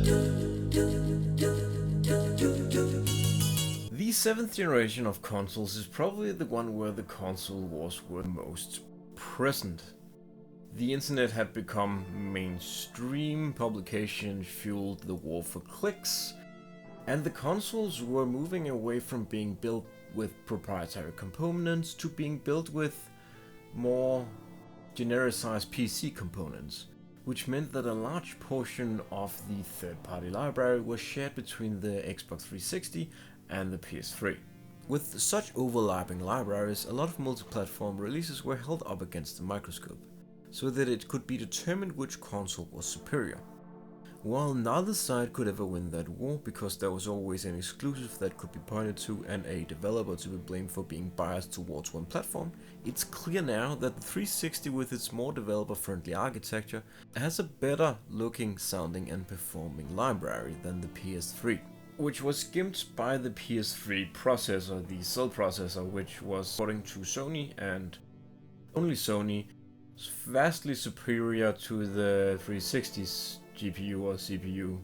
The 7th generation of consoles is probably the one where the console wars were most present. The internet had become mainstream, publication fueled the war for clicks, and the consoles were moving away from being built with proprietary components to being built with more genericized PC components, which meant that a large portion of the third-party library was shared between the Xbox 360 and the PS3. With such overlapping libraries, a lot of multi-platform releases were held up against the microscope, so that it could be determined which console was superior. While neither side could ever win that war, because there was always an exclusive that could be pointed to and a developer to be blamed for being biased towards one platform, it's clear now that the 360 with its more developer-friendly architecture has a better looking, sounding and performing library than the PS3, which was skimped by the PS3 processor, the cell processor, which was, according to Sony and only Sony, vastly superior to the 360's GPU or CPU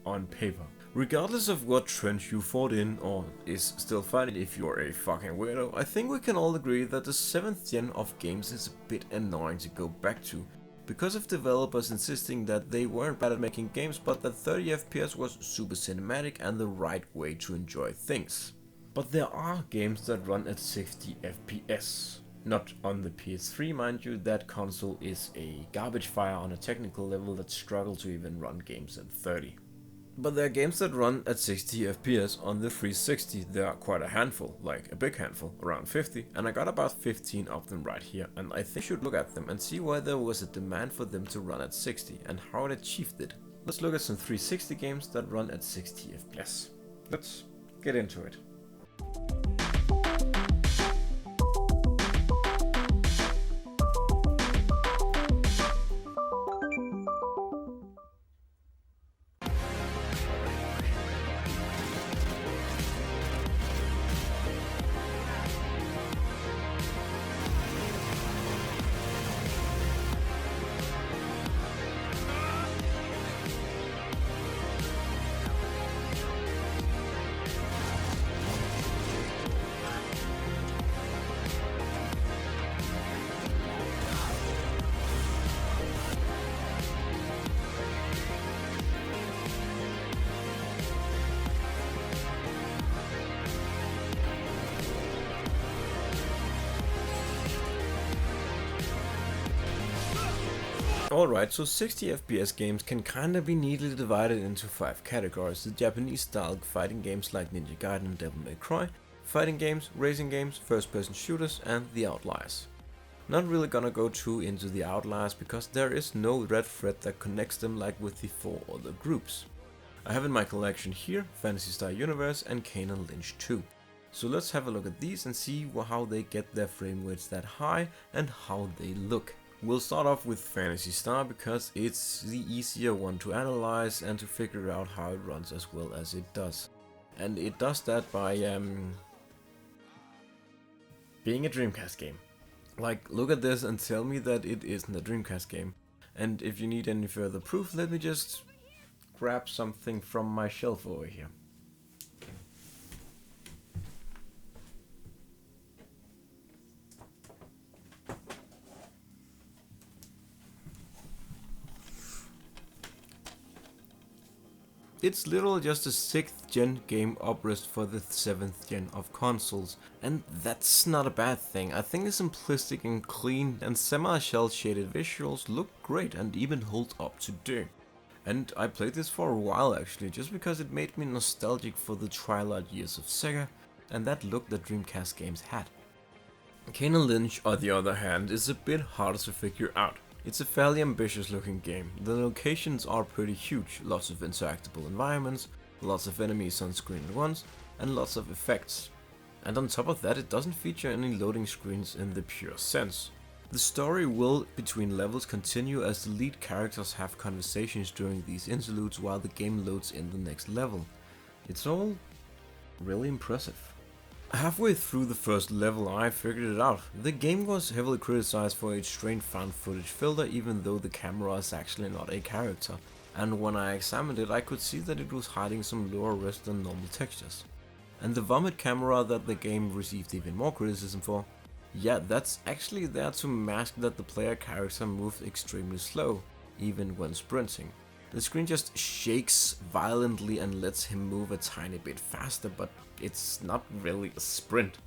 on paper. Regardless of what trench you fought in or is still fighting if you're a fucking weirdo, I think we can all agree that the 7th gen of games is a bit annoying to go back to, because of developers insisting that they weren't bad at making games but that 30 FPS was super cinematic and the right way to enjoy things. But there are games that run at 60 FPS. Not on the PS3, mind you, that console is a garbage fire on a technical level that struggle to even run games at 30. But there are games that run at 60 FPS on the 360, there are quite a handful, like a big handful, around 50, and I got about 15 of them right here, and I think you should look at them and see why there was a demand for them to run at 60 and how it achieved it. Let's look at some 360 games that run at 60 FPS. Let's get into it. Alright, so 60 FPS games can kinda be neatly divided into 5 categories: the Japanese style fighting games like Ninja Gaiden and Devil May Cry, fighting games, racing games, first person shooters, and the outliers. Not really gonna go too into the outliers because there is no red thread that connects them like with the 4 other groups. I have in my collection here Phantasy Star Universe and Kane & Lynch 2. So let's have a look at these and see how they get their frame rates that high and how they look. We'll start off with Phantasy Star because it's the easier one to analyze and to figure out how it runs as well as it does. And it does that by being a Dreamcast game. Like, look at this and tell me that it isn't a Dreamcast game. And if you need any further proof, let me just grab something from my shelf over here. It's literally just a 6th gen game uprest for the 7th gen of consoles, and that's not a bad thing. I think the simplistic and clean and semi-shell shaded visuals look great and even hold up today. And I played this for a while actually, just because it made me nostalgic for the twilight years of Sega and that look that Dreamcast games had. Kane & Lynch, on the other hand, is a bit harder to figure out. It's a fairly ambitious looking game. The locations are pretty huge, lots of interactable environments, lots of enemies on screen at once, and lots of effects. And on top of that, it doesn't feature any loading screens in the pure sense. The story will between levels continue as the lead characters have conversations during these interludes while the game loads in the next level. It's all really impressive. Halfway through the first level I figured it out. The game was heavily criticized for its strange found footage filter, even though the camera is actually not a character. and when I examined it I could see that it was hiding some lower res than normal textures. And the vomit camera that the game received even more criticism for, yeah, that's actually there to mask that the player character moves extremely slow, even when sprinting. The screen just shakes violently and lets him move a tiny bit faster, but it's not really a sprint.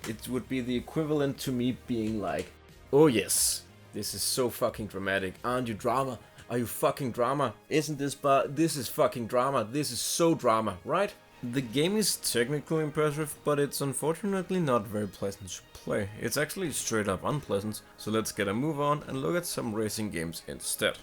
It would be the equivalent to me being like, oh yes, this is so fucking dramatic, aren't you drama? Are you fucking drama? Isn't this this is fucking drama, this is so drama, right? The game is technically impressive, but it's unfortunately not very pleasant to play. It's actually straight up unpleasant, so let's get a move on and look at some racing games instead.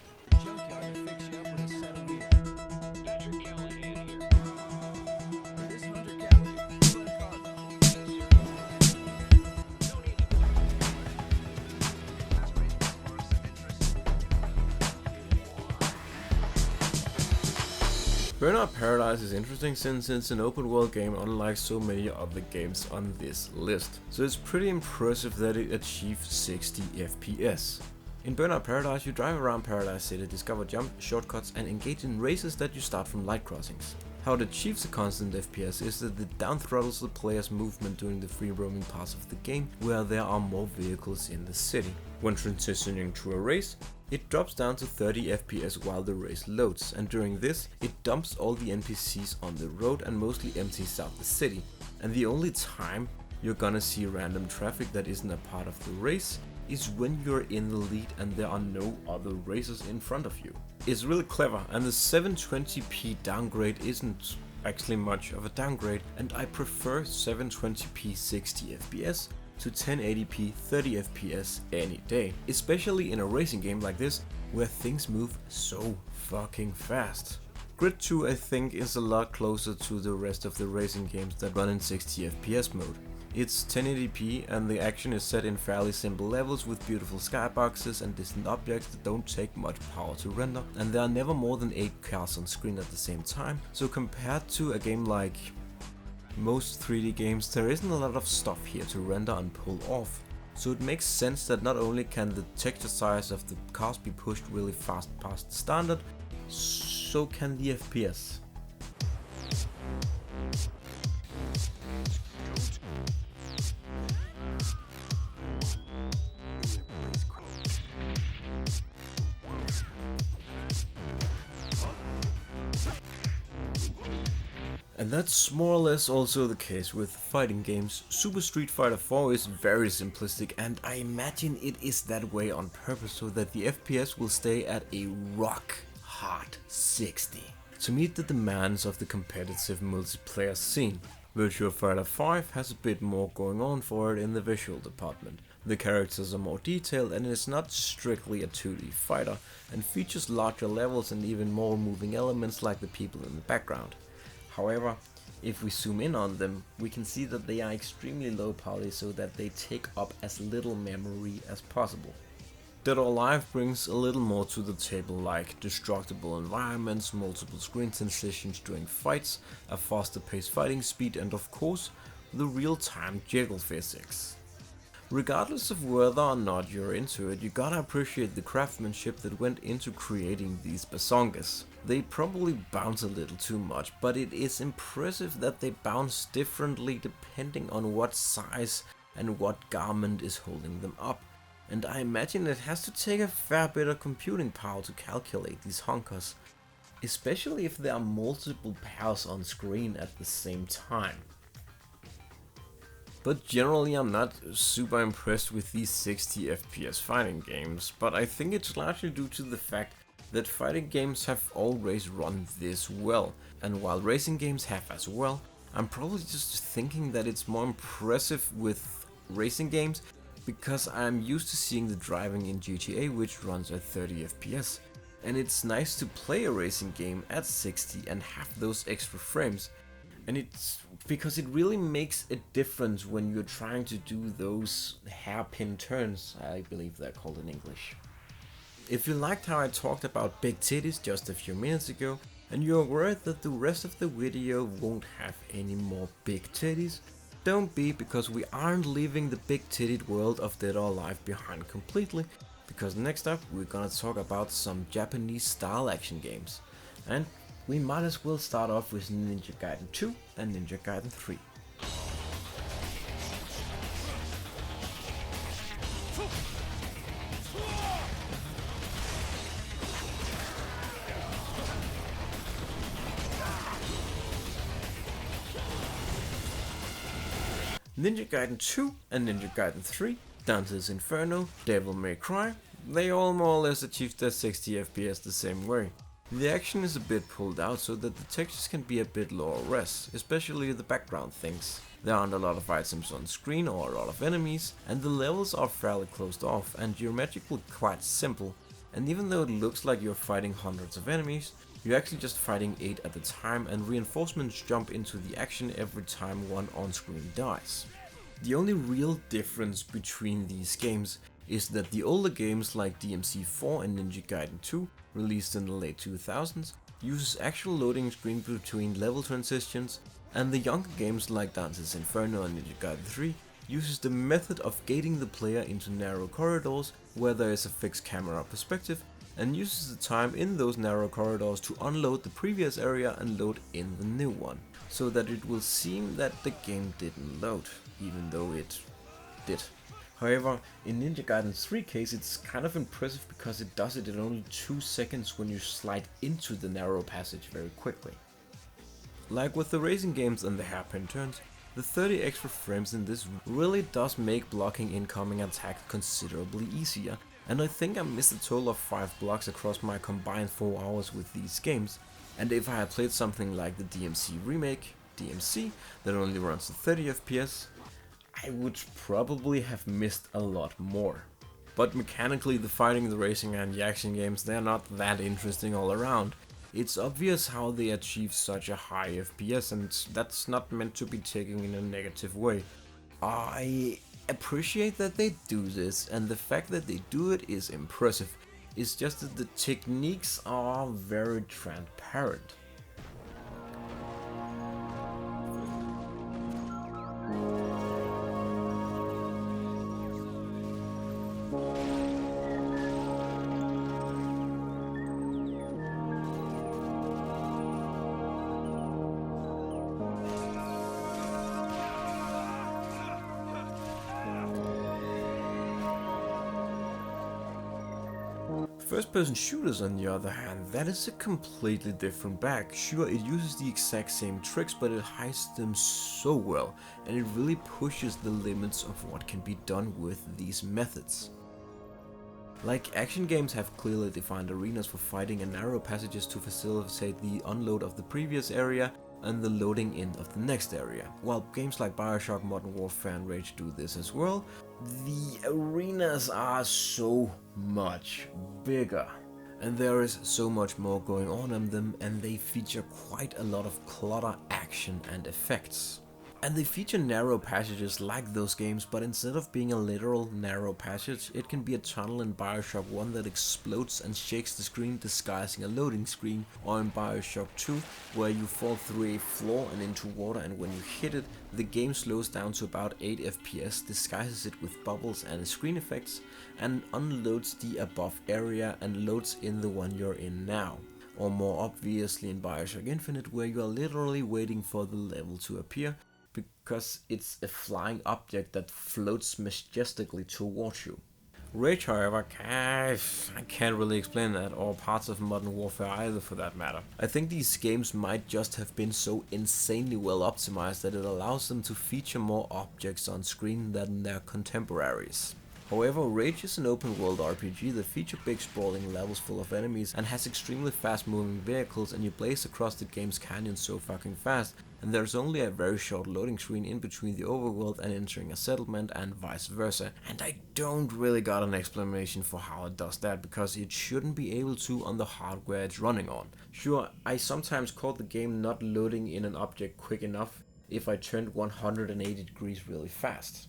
Burnout Paradise is interesting since it's an open world game unlike so many other games on this list, so it's pretty impressive that it achieved 60 FPS. In Burnout Paradise you drive around Paradise City, discover jump, shortcuts and engage in races that you start from light crossings. How it achieves a constant FPS is that it down throttles the player's movement during the free roaming parts of the game where there are more vehicles in the city. When transitioning to a race, it drops down to 30 FPS while the race loads, and during this, it dumps all the NPCs on the road and mostly empties out the city. And the only time you're gonna see random traffic that isn't a part of the race is when you're in the lead and there are no other racers in front of you. It's really clever, and the 720p downgrade isn't actually much of a downgrade, and I prefer 720p 60 FPS to 1080p 30 FPS any day, especially in a racing game like this where things move so fucking fast. Grid 2 I think is a lot closer to the rest of the racing games that run in 60 FPS mode. It's 1080p and the action is set in fairly simple levels with beautiful skyboxes and distant objects that don't take much power to render, and there are never more than 8 cars on screen at the same time, so compared to a game like most 3D games, there isn't a lot of stuff here to render and pull off, so it makes sense that not only can the texture size of the cars be pushed really fast past standard, so can the FPS. And that's more or less also the case with fighting games. Super Street Fighter 4 is very simplistic, and I imagine it is that way on purpose so that the FPS will stay at a rock hard 60 to meet the demands of the competitive multiplayer scene. Virtua Fighter 5 has a bit more going on for it in the visual department. The characters are more detailed and it's not strictly a 2D fighter, and features larger levels and even more moving elements like the people in the background. However, if we zoom in on them, we can see that they are extremely low poly so that they take up as little memory as possible. Dead or Alive brings a little more to the table, like destructible environments, multiple screen transitions during fights, a faster paced fighting speed and of course, the real-time jiggle physics. Regardless of whether or not you're into it, you gotta appreciate the craftsmanship that went into creating these bazongas. They probably bounce a little too much, but it is impressive that they bounce differently depending on what size and what garment is holding them up. And I imagine it has to take a fair bit of computing power to calculate these honkers, especially if there are multiple pairs on screen at the same time. But generally I'm not super impressed with these 60 FPS fighting games, but I think it's largely due to the fact that fighting games have always run this well, and while racing games have as well, I'm probably just thinking that it's more impressive with racing games because I'm used to seeing the driving in GTA which runs at 30 FPS, and it's nice to play a racing game at 60 and have those extra frames. And it's because it really makes a difference when you're trying to do those hairpin turns, I believe they're called in English. If you liked how I talked about big titties just a few minutes ago, and you're worried that the rest of the video won't have any more big titties, don't be, because we aren't leaving the big titted world of Dead or Alive behind completely, because next up we're gonna talk about some Japanese style action games. And we might as well start off with Ninja Gaiden 2 and Ninja Gaiden 3. Ninja Gaiden 2 and Ninja Gaiden 3, Dante's Inferno, Devil May Cry, they all more or less achieved their 60 FPS the same way. The action is a bit pulled out so that the textures can be a bit lower res, especially the background things. There aren't a lot of items on screen or a lot of enemies, and the levels are fairly closed off and geometrically quite simple, and even though it looks like you're fighting hundreds of enemies, you're actually just fighting 8 at a time, and reinforcements jump into the action every time one on-screen dies. The only real difference between these games is that the older games like DMC4 and Ninja Gaiden 2, released in the late 2000s, uses actual loading screen between level transitions, and the younger games like Dante's Inferno and Ninja Gaiden 3 uses the method of gating the player into narrow corridors where there is a fixed camera perspective, and uses the time in those narrow corridors to unload the previous area and load in the new one, so that it will seem that the game didn't load, even though it did. However, in Ninja Gaiden's 3 case it's kind of impressive because it does it in only 2 seconds when you slide into the narrow passage very quickly. Like with the racing games and the hairpin turns, the 30 extra frames in this really does make blocking incoming attack considerably easier, and I think I missed a total of 5 blocks across my combined 4 hours with these games, and if I had played something like the DMC remake, DMC, that only runs at 30 FPS, I would probably have missed a lot more. But mechanically the fighting, the racing and the action games, they're not that interesting all around. It's obvious how they achieve such a high FPS, and that's not meant to be taken in a negative way. I appreciate that they do this, and the fact that they do it is impressive. It's just that the techniques are very transparent. First-person shooters, on the other hand, that is a completely different bag. Sure, it uses the exact same tricks, but it hides them so well, and it really pushes the limits of what can be done with these methods. Like action games have clearly defined arenas for fighting and narrow passages to facilitate the unload of the previous area and the loading in of the next area. While games like Bioshock, Modern Warfare and Rage do this as well, the arenas are so much bigger, and there is so much more going on in them, and they feature quite a lot of clutter, action and effects. And they feature narrow passages like those games, but instead of being a literal narrow passage, it can be a tunnel in Bioshock 1 that explodes and shakes the screen, disguising a loading screen, or in Bioshock 2 where you fall through a floor and into water, and when you hit it, the game slows down to about 8 FPS, disguises it with bubbles and screen effects, and unloads the above area and loads in the one you're in now. Or more obviously in Bioshock Infinite, where you are literally waiting for the level to appear, because it's a flying object that floats majestically towards you. Rage, however, I can't really explain that, or parts of Modern Warfare either for that matter. I think these games might just have been so insanely well optimized that it allows them to feature more objects on screen than their contemporaries. However, Rage is an open world RPG that features big sprawling levels full of enemies and has extremely fast moving vehicles, and you blaze across the game's canyon so fucking fast, and there's only a very short loading screen in between the overworld and entering a settlement and vice versa. And I don't really got an explanation for how it does that, because it shouldn't be able to on the hardware it's running on. Sure, I sometimes caught the game not loading in an object quick enough if I turned 180 degrees really fast.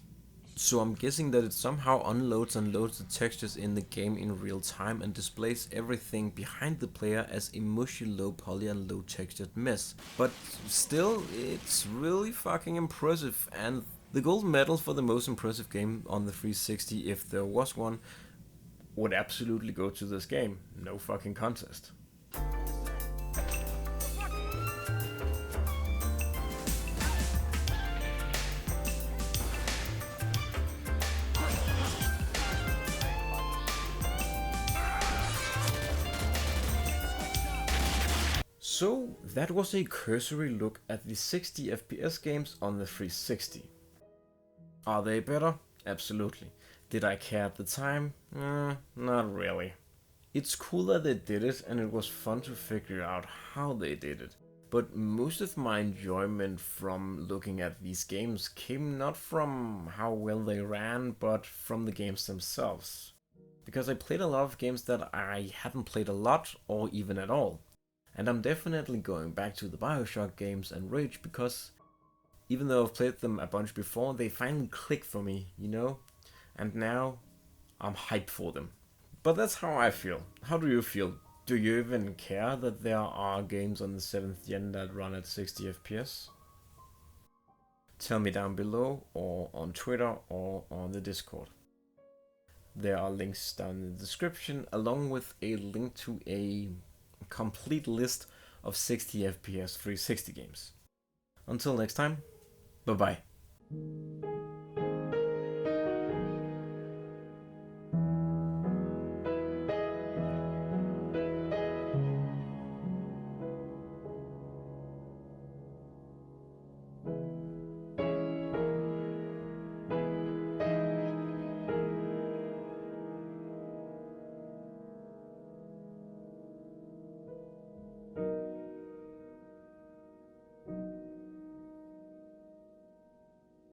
So I'm guessing that it somehow unloads and loads the textures in the game in real time and displays everything behind the player as a mushy, low poly and low textured mess. But still, it's really fucking impressive, and the gold medal for the most impressive game on the 360, if there was one, would absolutely go to this game. No fucking contest. So that was a cursory look at the 60 FPS games on the 360. Are they better? Absolutely. Did I care at the time? Not really. It's cool that they did it, and it was fun to figure out how they did it. But most of my enjoyment from looking at these games came not from how well they ran, but from the games themselves. Because I played a lot of games that I hadn't played a lot or even at all. And I'm definitely going back to the Bioshock games and Rage because even though I've played them a bunch before, they finally click for me, you know? And now I'm hyped for them. But that's how I feel. How do you feel? Do you even care that there are games on the 7th gen that run at 60 FPS? Tell me down below, or on Twitter, or on the Discord. There are links down in the description, along with a link to a complete list of 60 FPS 360 games. Until next time, bye bye.